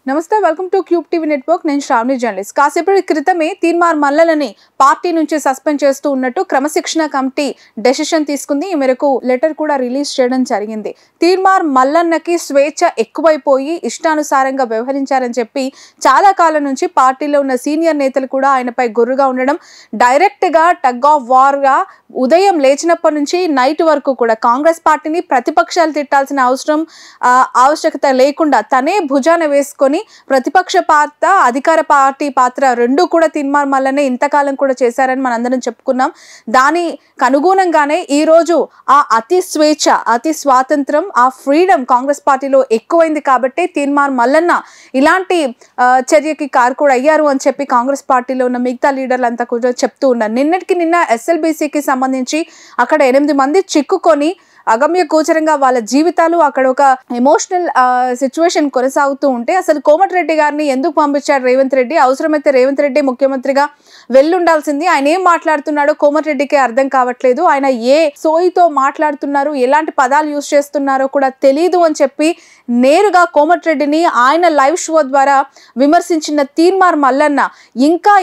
నమస్తే welcome to cube TV network నేను Shravani journalist కాసేపటి క్రితమే తీన్మార్ మల్లలని పార్టీ నుంచి సస్పెండ్ చేస్తూ ఉన్నట్టు క్రమశిక్షణ కమిటీ డెసిషన్ తీసుకుంది ఈ మేరకు లెటర్ కూడా రిలీజ్ చేయడం జరిగింది తీన్మార్ మల్లన్నకి స్వేచ్ఛ ఎక్కువైపోయి ఇష్టానుసారంగా వ్యవహరించారని చెప్పి చాలా కాలం నుంచి పార్టీలో ఉన్న సీనియర్ నేతలు కూడా ఆయనపై గుర్రుగా ఉండడం డైరెక్ట్ గా టగ్ ఆఫ్ వార్ గా ఉదయం లేచినప్పటి నుంచి నైట్ వరకు కూడా కాంగ్రెస్ పార్టీని ప్రతిపక్షాలు తిట్టాల్సిన ఆవశ్యకత లేకుండా తనే భుజాన వేసుకొని ప్రతిపక్ష పాత్ర అధికార పార్టీ పాత్ర రెండు కూడా తీన్మార్ మల్లనే ఇంతకాలం కూడా చేశారని మనందరం చెప్పుకున్నాం దానికి అనుగుణంగానే ఈ రోజు ఆ అతి స్వేచ్ఛ అతి స్వాతంత్రం ఆ ఫ్రీడమ్ కాంగ్రెస్ పార్టీలో ఎక్కువైంది కాబట్టి తీన్మార్ మల్లన్న ఇలాంటి చర్యకి కారకుడు అయ్యారు అని చెప్పి కాంగ్రెస్ పార్టీలో ఉన్న మిగతా లీడర్లంతా కూడా చెప్తూ ఉన్నారు నిన్నటికి నిన్న ఎస్ఎల్బీసీకి సంబంధించి అక్కడ 8 మంది చిక్కుకొని అగమ్య గోచరంగా వాళ్ళ జీవితాలు అక్కడ ఒక ఎమోషనల్ సిచ్యువేషన్ కొనసాగుతూ ఉంటే అసలు కోమటిరెడ్డి గారిని ఎందుకు పంపించాడు రేవంత్ రెడ్డి అవసరమైతే రేవంత్ రెడ్డి ముఖ్యమంత్రిగా వెళ్ళుండాల్సింది ఆయన ఏం మాట్లాడుతున్నాడో కోమటిరెడ్డికి అర్థం కావట్లేదు ఆయన ఏ సోయితో మాట్లాడుతున్నారు ఎలాంటి పదాలు యూజ్ చేస్తున్నారో కూడా తెలియదు అని చెప్పి నేరుగా కోమటిరెడ్డిని ఆయన లైవ్ షో ద్వారా విమర్శించిన తీన్మార్ మల్లన్న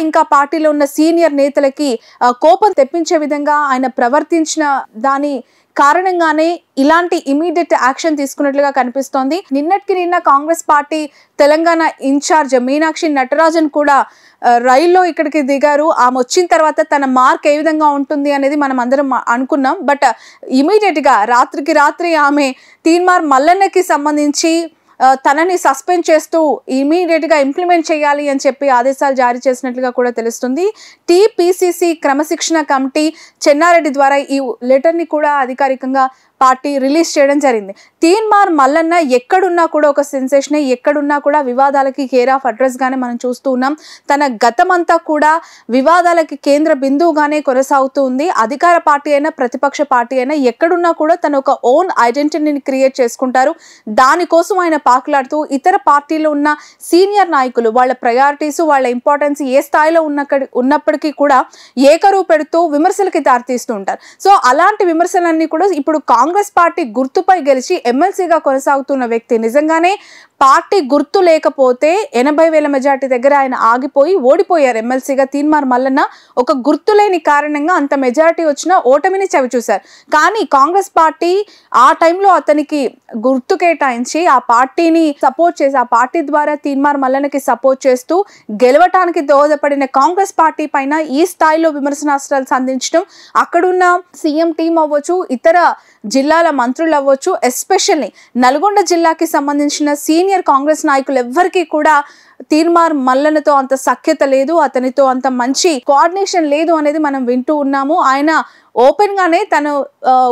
ఇంకా పార్టీలో ఉన్న సీనియర్ నేతలకి కోపం తెప్పించే విధంగా ఆయన ప్రవర్తించిన దాని కారణంగానే ఇలాంటి ఇమీడియట్ యాక్షన్ తీసుకున్నట్లుగా కనిపిస్తోంది నిన్నటికి నిన్న కాంగ్రెస్ పార్టీ తెలంగాణ ఇన్ఛార్జ్ మీనాక్షి నటరాజన్ కూడా రైల్లో ఇక్కడికి దిగారు ఆమె వచ్చిన తర్వాత తన మార్క్ ఏ విధంగా ఉంటుంది అనేది మనం అందరం అనుకున్నాం బట్ ఇమీడియట్ గా రాత్రికి రాత్రి ఆమె తీన్మార్ మల్లన్నకి సంబంధించి తనని సస్పెండ్ చేస్తూ ఇమీడియట్ గా ఇంప్లిమెంట్ చేయాలి అని చెప్పి ఆదేశాలు జారీ చేసినట్లుగా కూడా తెలుస్తుంది టీపీసీసీ క్రమశిక్షణ కమిటీ చెన్నారెడ్డి ద్వారా ఈ లెటర్ ని కూడా అధికారికంగా పార్టీ రిలీజ్ చేయడం జరిగింది తీన్మార్ మల్లన్న ఎక్కడున్నా కూడా ఒక సెన్సేషన్ ఎక్కడున్నా కూడా వివాదాలకి కేర్ ఆఫ్ అడ్రస్ గానే మనం చూస్తూ ఉన్నాం తన గతమంతా కూడా వివాదాలకి కేంద్ర బిందువుగానే కొనసాగుతూ ఉంది అధికార పార్టీ అయినా ప్రతిపక్ష పార్టీ అయినా ఎక్కడున్నా కూడా తన ఒక ఓన్ ఐడెంటిటీని క్రియేట్ చేసుకుంటారు దానికోసం ఆయన పాకులాడుతూ ఇతర పార్టీలో ఉన్న సీనియర్ నాయకులు వాళ్ళ ప్రయారిటీస్ వాళ్ళ ఇంపార్టెన్స్ ఏ స్థాయిలో ఉన్నప్పటికీ కూడా ఏకరువు పెడుతూ విమర్శలకి దారితీస్తూ ఉంటారు సో అలాంటి విమర్శలన్నీ కూడా ఇప్పుడు కాంగ్రెస్ పార్టీ గుర్తుపై గెలిచి ఎమ్మెల్సీగా కొనసాగుతున్న వ్యక్తి నిజంగానే పార్టీ గుర్తు లేకపోతే 80,000 మెజార్టీ దగ్గర ఆయన ఆగిపోయి ఓడిపోయారు ఎమ్మెల్సీగా తీన్మార్ మల్లన్న ఒక గుర్తు లేని కారణంగా అంత మెజార్టీ వచ్చినా ఓటమిని చవిచూశారు కానీ కాంగ్రెస్ పార్టీ ఆ టైంలో అతనికి గుర్తు కేటాయించి ఆ పార్టీని సపోర్ట్ చేసి ఆ పార్టీ ద్వారా తీన్మార్ మల్లన్నకి సపోర్ట్ చేస్తూ గెలవటానికి దోహదపడిన కాంగ్రెస్ పార్టీ పైన ఈ స్థాయిలో విమర్శనాస్త్రాలు సంధించడం అక్కడున్న సీఎం టీం అవ్వచ్చు ఇతర జిల్లాల మంత్రులు అవ్వచ్చు ఎస్పెషల్లీ నల్గొండ జిల్లాకి సంబంధించిన సీనియర్ కాంగ్రెస్ నాయకులు ఎవ్వరికీ కూడా తీన్మార్ మల్లన్నతో అంత సఖ్యత లేదు అతనితో అంత మంచి కోఆర్డినేషన్ లేదు అనేది మనం వింటూ ఉన్నాము ఆయన ఓపెన్ గానే తను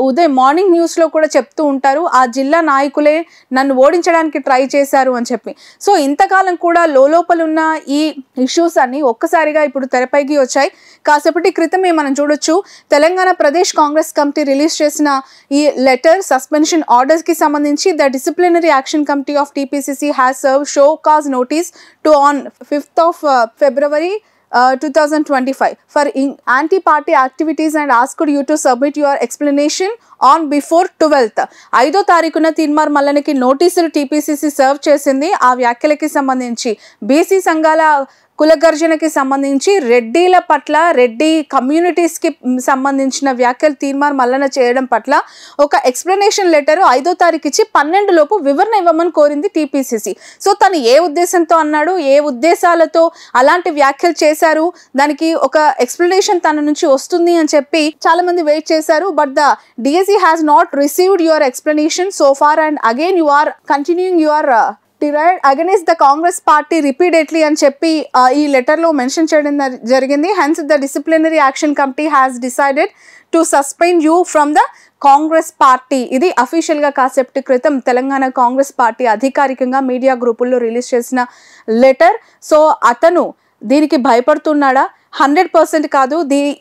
ఉదయం మార్నింగ్ న్యూస్ లో కూడా చెప్తూ ఉంటారు ఆ జిల్లా నాయకులే నన్ను ఓడించడానికి ట్రై చేశారు అని చెప్పి సో ఇంతకాలం కూడా లోపల ఉన్న ఈ ఇష్యూస్ అన్ని ఒక్కసారిగా ఇప్పుడు తెరపైకి వచ్చాయి కాసేపటి క్రితమే మనం చూడొచ్చు తెలంగాణ ప్రదేశ్ కాంగ్రెస్ కమిటీ రిలీజ్ చేసిన ఈ లెటర్ సస్పెన్షన్ ఆర్డర్స్ కి సంబంధించి the disciplinary action committee of TPCC has serve show cause notice to on 5th of February 2025 for anti-party activities and asked you to submit your explanation on before 12th. 5వ తారీఖున తీన్మార్ మల్లన్నకి నోటీసులు TPCC serve చేసింది ఆ వ్యాఖ్యలకి సంబంధించి BC సంఘాల కులగర్జనకి సంబంధించి రెడ్డిల పట్ల రెడ్డి కమ్యూనిటీస్కి సంబంధించిన వ్యాఖ్యలు తీన్మార్ మల్లన్న చేయడం పట్ల ఒక ఎక్స్ప్లెనేషన్ లెటర్ 5వ తారీఖు ఇచ్చి 12 లోపు వివరణ ఇవ్వమని కోరింది టీపీసీసీ సో తను ఏ ఉద్దేశంతో అన్నాడు ఏ ఉద్దేశాలతో అలాంటి వ్యాఖ్యలు చేశారు దానికి ఒక ఎక్స్ప్లెనేషన్ తన నుంచి వస్తుంది అని చెప్పి చాలా మంది వెయిట్ చేశారు but the DSC has not received your explanation so far and again you are continuing your tirade against the Congress party repeatedly అని చెప్పి ఈ లెటర్ లో మెన్షన్ చేయడం జరిగింది hence the disciplinary action committee has decided to suspend you from the Congress party ఇది official గా కాసేపటి క్రితం తెలంగాణ కాంగ్రెస్ పార్టీ అధికారికంగా మీడియా గ్రూపుల్లో రిలీజ్ చేసిన లెటర్ సో అతను దీనికి భయపడుతున్నాడా 100% కాదు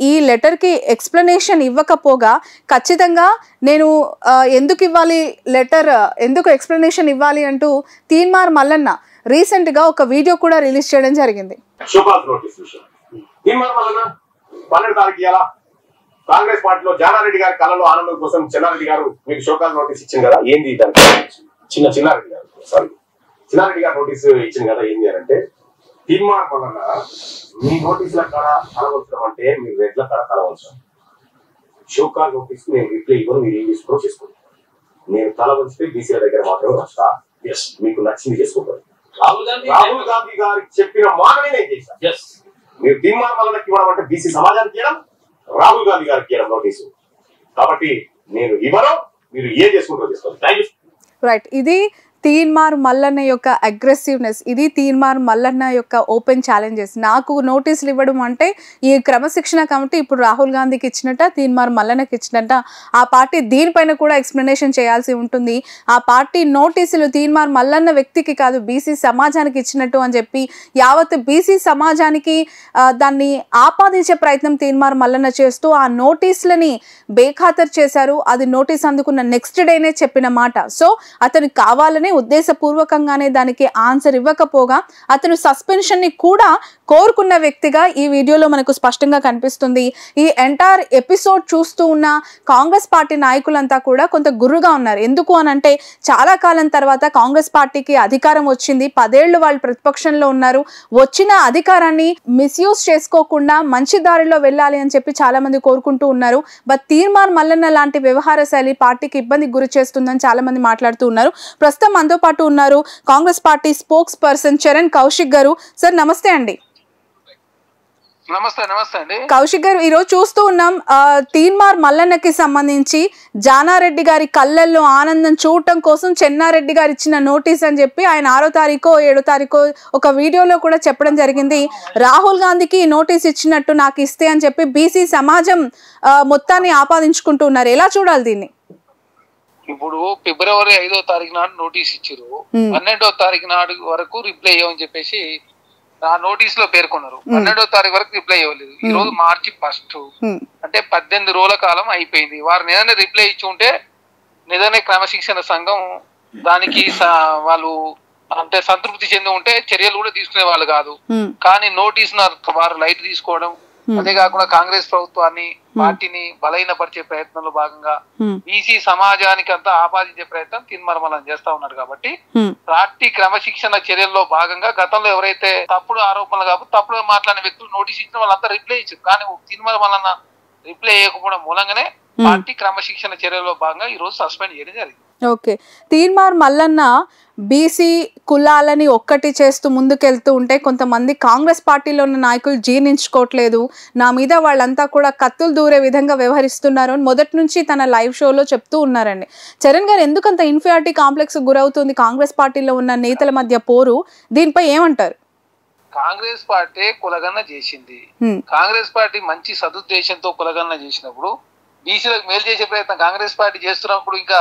ఈ లెటర్ కి ఎక్స్ప్లెనేషన్ ఇవ్వకపోగా ఖచ్చితంగా నేను ఎందుకు ఇవ్వాలి లెటర్ ఎందుకు ఎక్స్ప్లెనేషన్ ఇవ్వాలి అంటూ తీన్మార్ మల్లన్న రీసెంట్ గా ఒక వీడియో కూడా రిలీజ్ చేయడం జరిగింది కాంగ్రెస్ పార్టీలో జానారెడ్డి గారి కళలో ఆనందం కోసం చెన్నారెడ్డి గారు మీకు షోకాజ్ నోటీస్ ఇచ్చింది కదా ఏంది చిన్నారెడ్డి గారు సారీ చిన్నారెడ్డి గారు నోటీసు ఇచ్చింది కదా, ఏం చేయాలంటే తీర్మానం వలన మీ నోటీసుల కాడ కలవలసడం అంటే మీరు రెడ్ల కాడ కలవలసం. షోకాల్ నోటీస్ నేను రిప్లై ఇవ్వను, మీరు ఏం చేసుకోవడం చేసుకోండి. నేను కలవలిస్తే బీసీల దగ్గర మాత్రమే వస్తా. మీకు నచ్చింది చేసుకుంటారు. రాహుల్ గాంధీ గారికి చెప్పిన మాటనే నేను చేశాను. మీరు తీర్మానం వలన ఇవ్వడం అంటే బీసీ సమాజానికి ఇవ్వడం, రాహుల్ గాంధీ గారికి ఇవ్వడం నోటీసు. కాబట్టి నేను ఇవ్వను, మీరు ఏం చేసుకుంటారో చేసుకోండి. Thank you. రైట్, ఇది తీన్మార్ మల్లన్న యొక్క అగ్రెసివ్నెస్, ఇది తీన్మార్ మల్లన్న యొక్క ఓపెన్ ఛాలెంజెస్. నాకు నోటీసులు ఇవ్వడం అంటే ఈ క్రమశిక్షణ కమిటీ ఇప్పుడు రాహుల్ గాంధీకి ఇచ్చినట్ట, తీన్మార్ మల్లన్నకి ఇచ్చినట్ట. ఆ పార్టీ దీనిపైన కూడా ఎక్స్ప్లెనేషన్ చేయాల్సి ఉంటుంది. ఆ పార్టీ నోటీసులు తీన్మార్ మల్లన్న వ్యక్తికి కాదు, బీసీ సమాజానికి ఇచ్చినట్టు అని చెప్పి యావత్ బీసీ సమాజానికి దాన్ని ఆపాదించే ప్రయత్నం తీన్మార్ మల్లన్న చేస్తూ ఆ నోటీసులని బేఖాతరు చేశారు. అది నోటీస్ అందుకున్న నెక్స్ట్ డేనే చెప్పిన మాట. సో అతను కావాలని ఉద్దేశపూర్వకంగానే దానికి ఆన్సర్ ఇవ్వకపోగా అతను సస్పెన్షన్ ని కూడా కోరుకున్న వ్యక్తిగా ఈ వీడియోలో మనకు స్పష్టంగా కనిపిస్తుంది. ఈ ఎంటైర్ ఎపిసోడ్ చూస్తూ ఉన్న కాంగ్రెస్ పార్టీ నాయకులంతా కూడా కొంత గుర్రుగా ఉన్నారు. ఎందుకు అనంటే చాలా కాలం తర్వాత కాంగ్రెస్ పార్టీకి అధికారం వచ్చింది, 10 ఏళ్లు వాళ్ళు ప్రతిపక్షంలో ఉన్నారు. వచ్చిన అధికారాన్ని మిస్యూజ్ చేసుకోకుండా మంచి దారిలో వెళ్ళాలి అని చెప్పి చాలా మంది కోరుకుంటూ ఉన్నారు. బట్ తీర్మార్ మల్లన్న లాంటి వ్యవహార శైలి పార్టీకి ఇబ్బంది గురి చేస్తుందని చాలా మంది మాట్లాడుతూ ఉన్నారు. ప్రస్తుతం మనతో పాటు ఉన్నారు Congress party spokes person Charan Kaushik గారు. సార్ నమస్తే అండి. నమస్తే. నమస్తే అండి కౌశిక్ గారు, ఈరోజు చూస్తూ ఉన్నాం తీన్మార్ మల్లన్నకి సంబంధించి జానారెడ్డి గారి కళ్ళల్లో ఆనందం చూడటం కోసం చెన్నారెడ్డి గారు ఇచ్చిన నోటీస్ అని చెప్పి ఆయన 6వ తారీఖు 7వ తారీఖు ఒక వీడియోలో కూడా చెప్పడం జరిగింది. రాహుల్ గాంధీకి నోటీస్ ఇచ్చినట్టు నాకు ఇస్తే అని చెప్పి బీసీ సమాజం మొత్తాన్ని ఆపాదించుకుంటూ ఉన్నారు. ఎలా చూడాలి దీన్ని? ఇప్పుడు ఫిబ్రవరి 5వ తారీఖు నాడు నోటీస్ ఇచ్చారు, 12వ తారీఖు నాడు వరకు రిప్లై ఇవ్వని చెప్పేసి ఆ నోటీస్ లో పేర్కొన్నారు. 12వ తారీఖు వరకు రిప్లై ఇవ్వలేదు. ఈ రోజు మార్చి 1 అంటే 18 రోజుల కాలం అయిపోయింది. వారు నిజంగా రిప్లై ఇచ్చి ఉంటే నిజంగా క్రమశిక్షణ సంఘం దానికి వాళ్ళు అంటే సంతృప్తి చెంది ఉంటే చర్యలు కూడా తీసుకునే వాళ్ళు కాదు. కానీ నోటీస్ వారు లైట్ తీసుకోవడం, అదే కాకుండా కాంగ్రెస్ ప్రభుత్వాన్ని పార్టీని బలహీనపరిచే ప్రయత్నంలో భాగంగా బీసీ సమాజానికి అంతా ఆపాదించే ప్రయత్నం తీన్మార్ మల్లన్న చేస్తా ఉన్నారు. కాబట్టి పార్టీ క్రమశిక్షణ చర్యల్లో భాగంగా గతంలో ఎవరైతే తప్పుడు ఆరోపణలు కాబట్టి తప్పుడు మాట్లాడిన వ్యక్తులు నోటీస్ ఇచ్చిన వాళ్ళంతా రిప్లై ఇచ్చారు. కానీ తీన్మార్ మల్లన్న రిప్లై ఇవ్వకపోవడం మూలంగానే పార్టీ క్రమశిక్షణ చర్యల్లో భాగంగా ఈ రోజు సస్పెండ్ చేయడం జరిగింది. ఓకే, తీన్మార్ మల్లన్న బీసీ కులాలని ఒక్కటి చేస్తూ ముందుకెళ్తూ ఉంటే కొంతమంది కాంగ్రెస్ పార్టీలో ఉన్న నాయకులు జీర్ణించుకోవట్లేదు, నా మీద వాళ్ళంతా కూడా కత్తులు దూరే విధంగా వ్యవహరిస్తున్నారు అని మొదటి నుంచి తన లైవ్ షోలో చెప్తూ ఉన్నారండి. చరణ్ గారు, ఎందుకంత ఇన్ఫీరియారిటీ కాంప్లెక్స్ గురవుతుంది కాంగ్రెస్ పార్టీలో ఉన్న నేతల మధ్య పోరు? దీనిపై ఏమంటారు? కాంగ్రెస్ పార్టీ కులగన్న చేసింది. కాంగ్రెస్ పార్టీ మంచి సదుద్దేశంతో కులగన్న చేసినప్పుడు బీసీలకు మేలు చేసే ప్రయత్నం కాంగ్రెస్ పార్టీ చేస్తున్నప్పుడు ఇంకా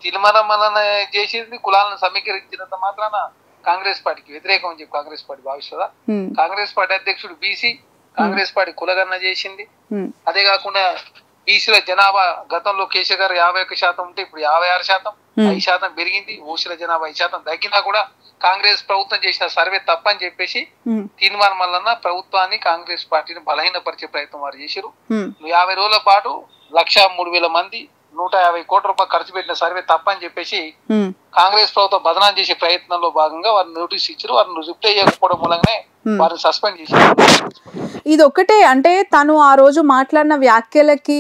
తీర్మానం మల్లన్న చేసింది కులాలను సమీకరించినంత మాత్రాన కాంగ్రెస్ పార్టీకి వ్యతిరేకం అని చెప్పి కాంగ్రెస్ పార్టీ భావిస్తుందా? కాంగ్రెస్ పార్టీ అధ్యక్షుడు బీసీ, కాంగ్రెస్ పార్టీ కులగన్న చేసింది. అదే కాకుండా బీసీల జనాభా గతంలో కేసీఆర్ గారు 51% ఉంటే ఇప్పుడు 56%, 5% పెరిగింది. ఓసీల జనాభా 5% తగ్గినా కూడా కాంగ్రెస్ ప్రభుత్వం చేసిన సర్వే తప్పని చెప్పేసి తీర్మానం మల్లన్న ప్రభుత్వాన్ని కాంగ్రెస్ పార్టీని బలహీనపరిచే ప్రయత్నం వారు చేశారు. 50 రోజుల పాటు 1,03,000 మంది 150 కోట్ల రూపాయలు ఖర్చు పెట్టిన సర్వే తప్పని చెప్పేసి కాంగ్రెస్ ప్రభుత్వం బదనాం చేసే ప్రయత్నంలో భాగంగా వారిని నోటీస్ ఇచ్చారు. వారిని రిప్లై చేయకపోవడం మూలంగానే వారిని సస్పెండ్ చేశారు. ఇది ఒకటే అంటే తను ఆ రోజు మాట్లాడిన వ్యాఖ్యలకి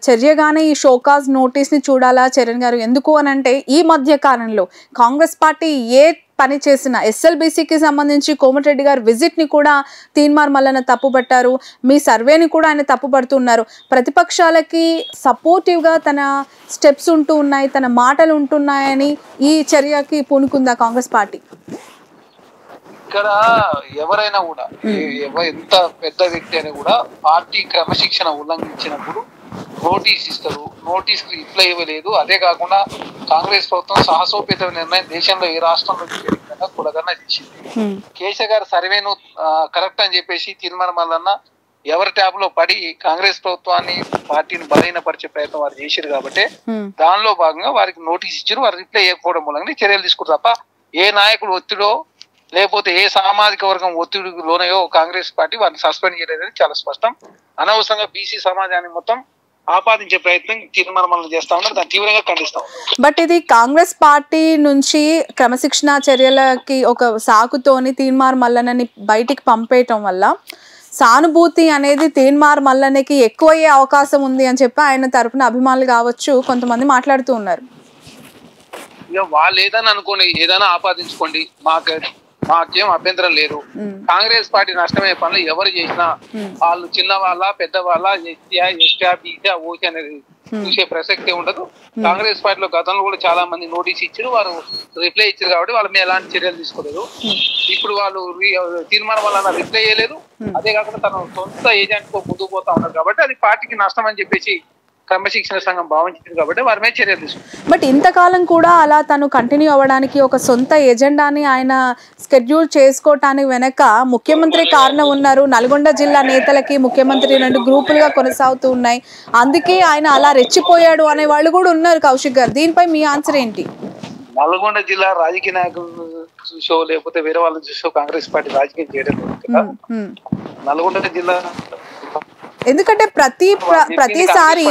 చర్యగానే ఈ షోకాజ్ నోటీస్ ని చూడాలా చరణ్ గారు? ఎందుకు అని అంటే ఈ మధ్య కాలంలో కాంగ్రెస్ పార్టీ ఏ పని చేసిన ఎస్ఎల్బీసీకి సంబంధించి కోమటిరెడ్డి గారు విజిట్ ని కూడా తీన్మార్ మల్లన్న తప్పుపట్టారు, మీ సర్వేని కూడా ఆయన తప్పుపడుతున్నారు. ప్రతిపక్షాలకి సపోర్టివ్ గా తన స్టెప్స్ ఉంటూ ఉన్నాయి, తన మాటలు ఉంటున్నాయని ఈ చర్యకి పూనుకుందా కాంగ్రెస్ పార్టీ? ఇక్కడ ఎవరైనా కూడా ఎంత పెద్ద వ్యక్తి అయినా కూడా పార్టీ క్రమశిక్షణ ఉల్లంఘించినప్పుడు నోటీస్ ఇస్తారు. నోటీస్ కి రిప్లై ఇవ్వలేదు. అదే కాకుండా కాంగ్రెస్ ప్రభుత్వం సాహసోపేత నిర్ణయం దేశంలో ఏ రాష్ట్రంలో జరిగిందన్నా కులగన్న చేసింది. కేసీఆర్ గారు సర్వేను కరెక్ట్ అని చెప్పేసి తీర్మానం మల్లన్న ఎవరి ట్యాబ్ లో పడి కాంగ్రెస్ ప్రభుత్వాన్ని పార్టీని బలహీనపరిచే ప్రయత్నం వారు చేశారు. కాబట్టి దానిలో భాగంగా వారికి నోటీస్ ఇచ్చారు. వారు రిప్లై ఇవ్వకపోవడం మూలంగా చర్యలు తీసుకుంటారు తప్ప ఏ నాయకుడు ఒత్తిడో లేకపోతే ఏ సామాజిక వర్గం ఒత్తిడికి లోనయో కాంగ్రెస్ పార్టీ వారిని సస్పెండ్ చేయలేదని చాలా స్పష్టం. అనవసరంగా బీసీ సమాజాన్ని మొత్తం ఆపాదించే ప్రయత్నం తీర్మానం చేస్తా ఉన్నారు. దాన్ని తీవ్రంగా ఖండిస్తాం. బట్ ఇది కాంగ్రెస్ పార్టీ నుంచి క్రమశిక్షణ చర్యలకి ఒక సాకుతోని తీన్మార్ మల్లన్నని బయటికి పంపేయటం వల్ల సానుభూతి అనేది తీన్మార్ మల్లన్నకి ఎక్కువయ్యే అవకాశం ఉంది అని చెప్పి ఆయన తరఫున అభిమానులు కావచ్చు కొంతమంది మాట్లాడుతూ ఉన్నారు. ఇక వాళ్ళు ఏదైనా అనుకోండి, ఏదైనా ఆపాదించుకోండి, మాకేం అభ్యంతరం లేదు. కాంగ్రెస్ పార్టీ నష్టమయ్యే పనులు ఎవరు చేసినా వాళ్ళు చిన్న వాళ్ళ పెద్ద వాళ్ళ ఎస్టీ బీసీ ఓసీ అనేది చూసే ప్రసక్తే ఉండదు. కాంగ్రెస్ పార్టీలో గతంలో కూడా చాలా మంది నోటీస్ ఇచ్చారు, వారు రిప్లై ఇచ్చారు కాబట్టి వాళ్ళ మీద ఎలాంటి చర్యలు తీసుకోలేదు. ఇప్పుడు వాళ్ళు తీర్మానం వల్ల రిప్లై చేయలేదు. అదే కాకుండా తన సొంత ఏజెంట్ కు ముందుకు పోతా ఉన్నారు కాబట్టి అది పార్టీకి నష్టం అని చెప్పేసి క్రమశిక్షణ సంఘం భావించింది కాబట్టి వారి మీద చర్యలు తీసుకుంటారు. బట్ ఇంతకాలం కూడా అలా తను కంటిన్యూ అవ్వడానికి ఒక సొంత ఎజెండాని ఆయన స్కెడ్యూల్ చేసుకోవటానికి వెనక ముఖ్యమంత్రి కారణం ఉన్నారు. నల్గొండ జిల్లా నేతలకి ముఖ్యమంత్రి 2 గ్రూపులుగా కొనసాగుతూ ఉన్నాయి, అందుకే ఆయన అలా రెచ్చిపోయాడు అనే వాళ్ళు కూడా ఉన్నారు. కౌశిక్ గారు, దీనిపై మీ ఆన్సర్ ఏంటి? నల్గొండ జిల్లా రాజకీయ నాయకులు చూసో లేకపోతే వేరే వాళ్ళని చూసో కాంగ్రెస్ పార్టీ రాజకీయం చేయడం నల్గొండ జిల్లా ఎందుకంటే ప్రతిసారి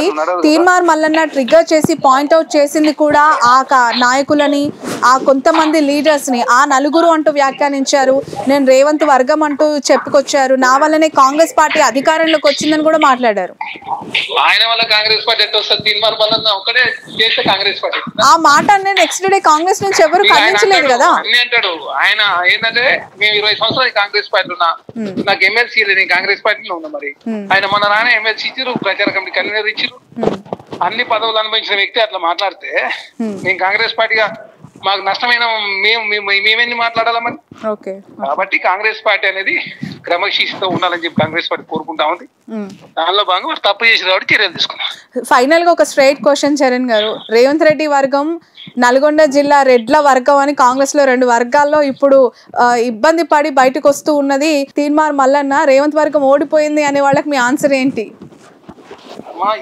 తీన్మార్ మల్లన్న ట్రిగ్గర్ చేసి పాయింట్అవుట్ చేసింది కూడా ఆ నాయకులని, ఆ కొంతమంది లీడర్స్ ని, ఆ నలుగురు అంటూ వ్యాఖ్యానించారు. నేను రేవంత్ వర్గం అంటూ చెప్పుకొచ్చారు. నా వల్లనే కాంగ్రెస్ పార్టీ అధికారంలోకి వచ్చిందని కూడా మాట్లాడారు. ఆయన వల్ల కాంగ్రెస్ పార్టీ ఎట్లా వస్తుంది? తీన్మార్ మల్లన్న ఒకటే చేస్తే కాంగ్రెస్ పార్టీ ఆ మాట నెక్స్ట్ డే కాంగ్రెస్ నుంచి ఎవరు ఖండించలేదు కదా. అన్ని అంటాడు ఆయన. ఏంటంటే మేము 20 సంవత్సరాలు కాంగ్రెస్ పార్టీ ఉన్నా, నాకు ఎమ్మెల్సీ లేదు, నేను కాంగ్రెస్ పార్టీలో ఉన్నా. మరి ఆయన మన నాన్న ఎమ్మెల్సీ ఇచ్చారు, ప్రచార కమిటీ కన్వీనర్ ఇచ్చారు, అన్ని పదవులు అనుభవించిన వ్యక్తి అట్లా మాట్లాడితే నేను కాంగ్రెస్ పార్టీగా మాకు నష్టమైన మేమేంది మాట్లాడాలా మరి? కాబట్టి కాంగ్రెస్ పార్టీ అనేది క్రమశిక్షతో ఉండాలని చెప్పి కాంగ్రెస్ పార్టీ కోరుకుంటా ఉంది. దానిలో భాగంగా వారు తప్పు చేసిన కాబట్టి చర్యలు తీసుకున్నాం. ఫైనల్ గా ఒక స్ట్రైట్ క్వశ్చన్ చరణ్ గారు, రేవంత్ రెడ్డి వర్గం నల్గొండ జిల్లా రెడ్ల వర్గం అని కాంగ్రెస్ లో 2 వర్గాల్లో ఇప్పుడు ఇబ్బంది పడి బయటకు వస్తూ ఉన్నది. తీన్మార్ మల్లన్న రేవంత్ వర్గం ఓడిపోయింది అనే వాళ్ళకి మీ ఆన్సర్ ఏంటి?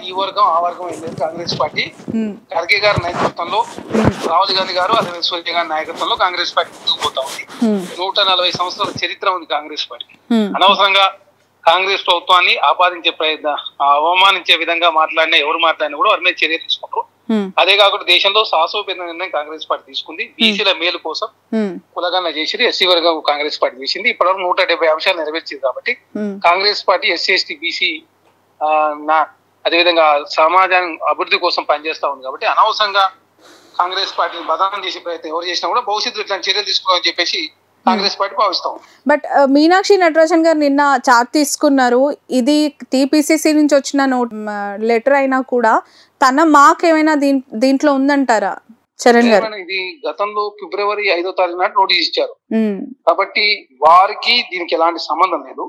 ఈ వర్గం ఆ వర్గం ఏం లేదు. కాంగ్రెస్ పార్టీ ఖర్గే గారి నాయకత్వంలో, రాహుల్ గాంధీ గారు అదే సోనియా గారి నాయకత్వంలో కాంగ్రెస్ పార్టీ ముందుకు పోతా ఉంది. 140 సంవత్సరాల చరిత్ర ఉంది కాంగ్రెస్ పార్టీ. అనవసరంగా కాంగ్రెస్ ప్రభుత్వాన్ని ఆపాదించే ప్రయత్నం, అవమానించే విధంగా మాట్లాడినా ఎవరు మాట్లాడినా కూడా వారి మీద చర్య తీసుకుంటారు. అదే కాకుండా దేశంలో సాహసోపేత నిర్ణయం కాంగ్రెస్ పార్టీ తీసుకుంది. బీసీల మేలు కోసం కులగణన చేసింది. ఎస్సీ వర్గం కాంగ్రెస్ పార్టీ చేసింది. ఇప్పటివరకు 170 అంశాలు నెరవేర్చింది. కాబట్టి Congress party SC ST BC అదేవిధంగా సమాజాన్ని అభివృద్ధి కోసం పనిచేస్తా ఉంది. కాబట్టి అనవసరంగా కాంగ్రెస్ పార్టీని బదనాం చేసే ప్రయత్నం ఎవరు చేసినా కూడా భవిష్యత్తులో ఇట్లాంటి చర్యలు తీసుకోవాలని చెప్పేసి కాంగ్రెస్ పార్టీ భావిస్తాం. బట్ మీనాక్షి నటరాజన్ గారు నిన్న చార్జ్ తీసుకున్నారు. ఇది టీపీసీసీ నుంచి వచ్చిన లెటర్ అయినా కూడా తన మార్క్ ఏమైనా దీంట్లో ఉందంటారా చరణ్ గారు? ఇది గతంలో ఫిబ్రవరి 5వ తారీఖు నాడు నోటీస్ ఇచ్చారు. కాబట్టి వారికి దీనికి ఎలాంటి సంబంధం లేదు.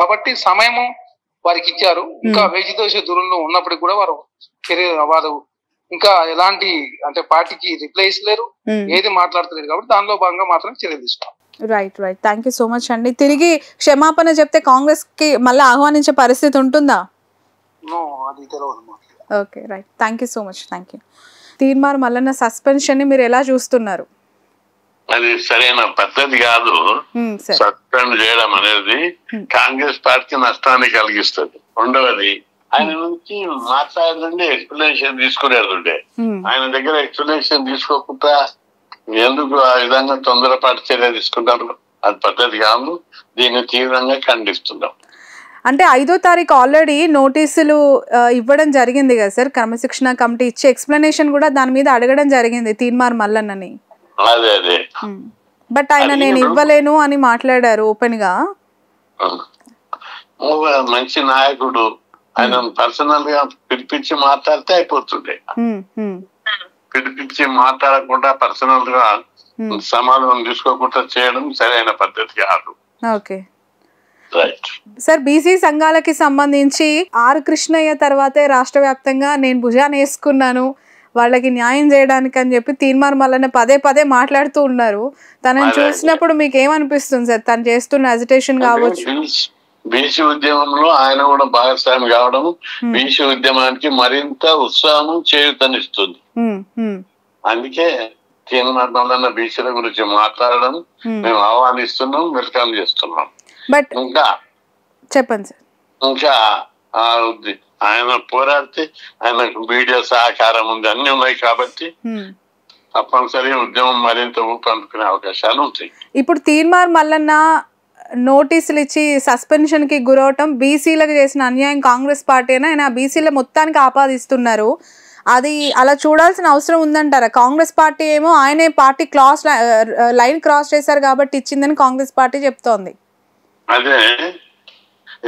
కాబట్టి సమయము వారికి ఇచ్చారు. ఇంకా వేజిదోష దూరంలో ఉన్నప్పటికీ కూడా వారు ఇంకా ఎలాంటి అంటే పార్టీకి రిప్లై ఇస్తలేరు, ఏది మాట్లాడతలేరు. కాబట్టి దానిలో భాగంగా మాత్రం చర్యలు తీసుకున్నాం. Right. Thank you so much అండి. తిరిగి క్షమాపణ చెప్తే కాంగ్రెస్ కి మళ్ళీ ఆహ్వానించే పరిస్థితి ఉంటుందా? Okay, right. Thank you so much. Thank you. Teenmar Mallanna suspension ని మీరు ఎలా చూస్తున్నారు? అది సరైన పద్ధతి కాదు. సస్పెండ్ చేయడం అనేది కాంగ్రెస్ పార్టీ నష్టాన్ని కలిగిస్తుంది. రెండవది, ఆయన నుంచి మాట్లాడుతుండే ఎక్స్ప్లెనేషన్ తీసుకునేది. ఆయన దగ్గర ఎక్స్ప్లెనేషన్ తీసుకోకుండా ఎందుకు ఆ విధంగా తొందరపాటు చర్య తీసుకుంటారు? అది పద్ధతి కాదు. దీన్ని తీవ్రంగా ఖండిస్తున్నాం. అంటే 5వ తారీఖు ఆల్రెడీ నోటీసులు ఇవ్వడం జరిగింది కదా సార్, క్రమశిక్షణ కమిటీ ఇచ్చే ఎక్స్ప్లెనేషన్ కూడా దాని మీద అడగడం జరిగింది తీన్మార్ మల్లన్నని. అదే బట్ ఆయన నేను ఇవ్వలేను అని మాట్లాడారు ఓపెన్ గా. మంచి నాయకుడు, ఆయన పర్సనల్ గా పిలిపించి మాట్లాడితే అయిపోతుండే. పిలిపించి మాట్లాడకుండా పర్సనల్ గా సమాధానం తీసుకోకుండా చేయడం సరైన పద్ధతి కాదు. ఓకే సార్, బీసీ సంఘాలకి సంబంధించి ఆర్ కృష్ణయ్య తర్వాతే రాష్ట్ర వ్యాప్తంగా నేను భుజాన్ని వేసుకున్నాను వాళ్ళకి న్యాయం చేయడానికి అని చెప్పి తీన్మార్ మల్లన్న పదే మాట్లాడుతూ ఉన్నారు. తనని చూసినప్పుడు మీకు ఏమనిపిస్తుంది సార్? తను చేస్తున్న అజిటేషన్ కావచ్చు, బీసీ ఉద్యమంలో ఆయన కూడా భాగస్వామి కావడం బీసీ ఉద్యమానికి మరింత ఉత్సాహం చేయూతనిస్తుంది. అందుకే తీన్మార్ మల్లన్న బీసీల గురించి మాట్లాడడం మేము ఆహ్వానిస్తున్నాం, వెల్కమ్ చేస్తున్నాం. బట్ ఇంకా చెప్పండి సార్. ఇంకా ఆయన పోరాడితే ఆయనకు మీడియా సహకారం ఉంది, అన్ని ఉన్నాయి కాబట్టి తప్పనిసరిగా ఉద్యమం మరింత ఊపందుకునే అవకాశాలు ఉంటాయి. ఇప్పుడు తీన్మార్ మల్లన్న నోటీసులు ఇచ్చి సస్పెన్షన్ కి గురవటం బీసీలకు చేసిన అన్యాయం కాంగ్రెస్ పార్టీనా, ఆయన బీసీల మొత్తానికి ఆపాదిస్తున్నారు. అది అలా చూడాల్సిన అవసరం ఉందంటారా? కాంగ్రెస్ పార్టీ ఏమో ఆయనే పార్టీ లైన్ క్రాస్ చేశారు కాబట్టి ఇచ్చిందని కాంగ్రెస్ పార్టీ చెప్తోంది. అదే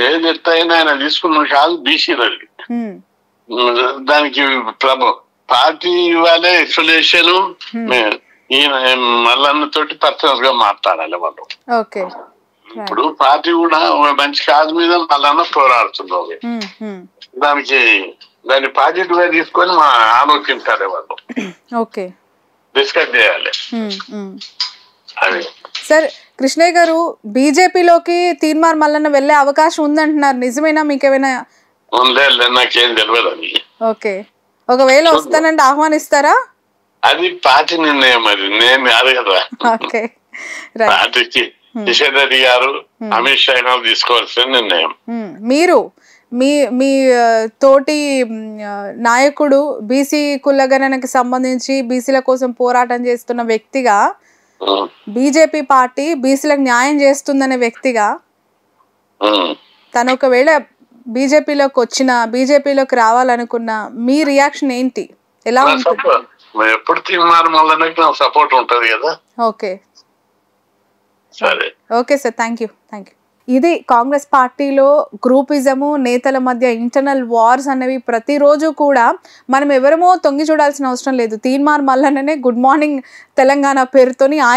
ఏది ఎత్తైనా ఆయన తీసుకున్నది కాదు బీసీలది. దానికి పార్టీ ఇవ్వాలి ఎక్స్ప్లెనేషన్, ఈయన మల్లన్న తోటి పర్సనల్ గా మాట్లాడాలి వాళ్ళు. ఇప్పుడు పార్టీ కూడా మంచి కాదు మీద మల్లన్న పోరాడుతున్నారు, దాన్ని పాజిటివ్ గా తీసుకొని ఆలోచించాలి వాళ్ళు, డిస్కస్ చేయాలి. అదే సార్, కృష్ణయ్య గారు బీజేపీలోకి తీన్మార్ మల్లన్న వెళ్లే అవకాశం ఉందంటున్నారు, నిజమేనా? మీకేమైనా నాకేం తెలియదు అది. ఓకే, ఒకవేళ వస్తానంటే ఆహ్వానిస్తారా? అది పార్టీ నిర్ణయం, అది నేను కాదు కదా. ఓకే, పార్టీకి కిషన్ రెడ్డి గారు అమిత్ షా గారు తీసుకోవాల్సిన నిర్ణయం. మీరు మీ తోటి నాయకుడు బీసీ కులగణనకి సంబంధించి బీసీల కోసం పోరాటం చేస్తున్న వ్యక్తిగా, బీజేపీ పార్టీ బీసీలకు న్యాయం చేస్తుందనే వ్యక్తిగా, తను ఒకవేళ బీజేపీలోకి వచ్చిన, బీజేపీలోకి రావాలనుకున్న మీ రియాక్షన్ ఏంటి? ఎలా ఉంటుంది? ఎప్పుడు తీర్మానం వల్లనే సపోర్ట్ ఉంటది కదా. Okay okay sir, thank you. ఇది కాంగ్రెస్ పార్టీలో గ్రూపిజము, నేతల మధ్య ఇంటర్నల్ వార్స్ అనేవి ప్రతిరోజు కూడా మనం ఎవరమో తొంగి చూడాల్సిన అవసరం లేదు. తీన్మార్ మల్లన్ననే గుడ్ మార్నింగ్ తెలంగాణ పేరుతోని ఆయన